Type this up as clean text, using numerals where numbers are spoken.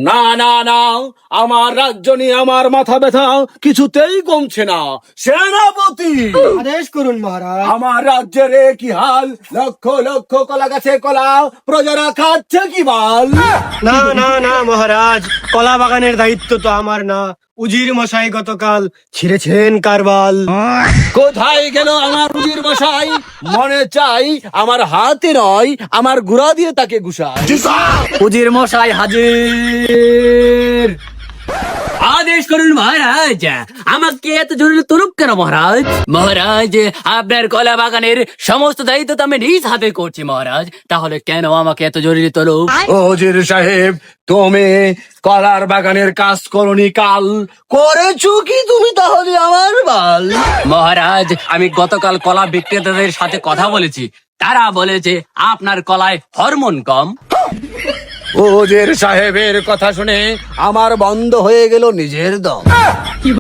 না না না, আমার রাজ্য নিয়ে আমার মাথা ব্যথা কিছুতেই কমছে না। সেনাপতি, আদেশ করুন মহারাজ। আমার রাজ্যের কি হাল, লক্ষ লক্ষ কলা গাছে কলা, প্রজারা খাচ্ছে কি বাল। না না না মহারাজ, কলা বাগানের দায়িত্ব তো আমার না, উজির মশাই গতকাল ছিঁড়েছেন কারবাল। কোথায় গেল আমার উজির মশাই? মনে চাই আমার হাতে নয়, আমার গুড়া দিয়ে তাকে গুছায়। উজির মশাই হাজির। আদেশ করুন মহারাজ, আমাকে এত জরুরি তরুপ কেন মহারাজ? মহারাজ, আপনার কলা বাগানের সমস্ত দায়িত্ব তো আমি নিজ হাতে করছি মহারাজ, তাহলে কেন আমাকে এত জরুরি তরুপ? উজির সাহেব, তুমি কলার বাগানের কাজ করনি কাল, করেছো কি তুমি তাহলে আমার বাল? মহারাজ, আমি গতকাল কলা বিক্রেতাদের সাথে কথা বলেছি, তারা বলেছে আপনার কলায় হরমোন কম। উজির সাহেবের কথা শুনে আমার বন্ধ হয়ে গেল নিজের দম।